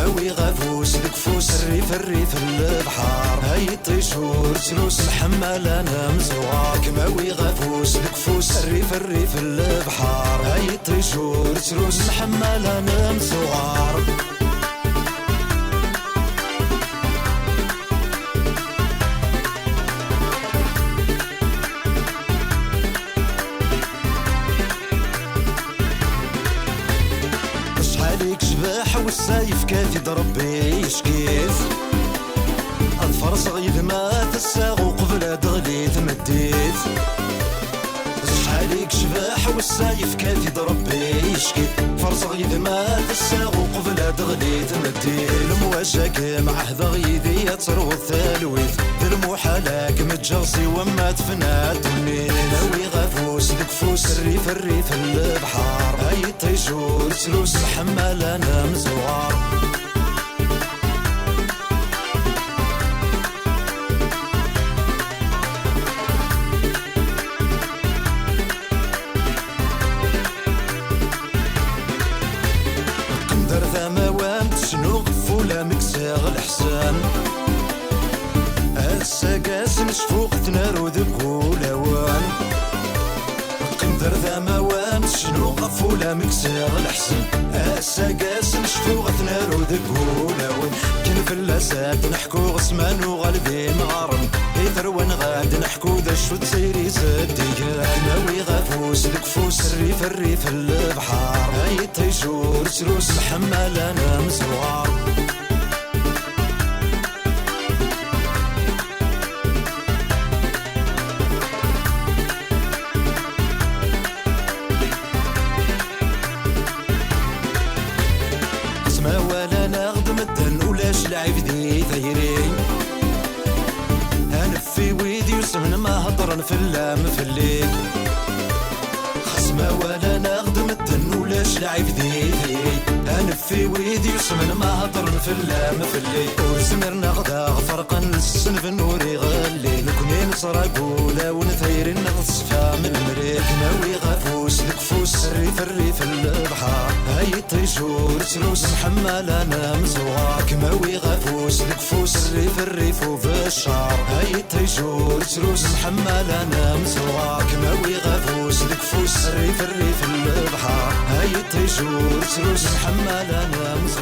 كماوي غافوس الكفوس الريف الريف البحار هاي طيشور سلوس محمل انا مزوار كماوي غافوس الكفوس الريف الريف البحار هاي طيشور سلوس محمل انا مزوار عليك جباح والسايف كافي ضربي يشكيت اظفر صغير ما تساغ وقبل دغلي تمديت عليك جباح والسايف كافي ضربي يشكيت فرص غير ما تساغ وقبل دغلي تمديت المواجهك مع هذا غيدي تروى الثالويث المحالاك متجرسي وما تفنى تمين ناوي غافوس الكفوس الريف الريف البحار هاي طيشور سلوس محمل انا مزوار قندر ذا موام شنو غفولة مكساغ الحسان السقاس نشفوق تنارو ذكو لوان قندر ذا موام شنو غفولة مكساغ الحسن السقاس نشفوق تنارو ذكو لوان كن في اللسات نحكو غسمان وغالبي مغارن يثروان غاد نحكو ذا شو تسيري زديقان ناوي غافوس الكفوس الريف الريف البحار هاي طيشور سلوس محمل انا مزوار ما ولا ناخدم الدن ولاش لعب ذي ثيرين هنفي ويدي وسمن ما هضرن في اللام في الليل خصما ولا ناخدم الدن ولاش لعب ذي ثيرين هنفي ويدي وسمن ما هضرن في اللام في الليل وسمر ناخدا فرقا السنف نوري غالي نكوني نصراقولا ونثيرين نغصفا من المريك ناوي غافوس الكفوس الريف الريف البحار هاي طيشور سلوس محمل انا مزوار كماوي غافوس الكفوس الريف الريف وبالشعر هاي طيشور سلوس محمل انا مزوار كماوي غافوس الكفوس الريف الريف البحار هاي طيشور سلوس محمل انا مزوار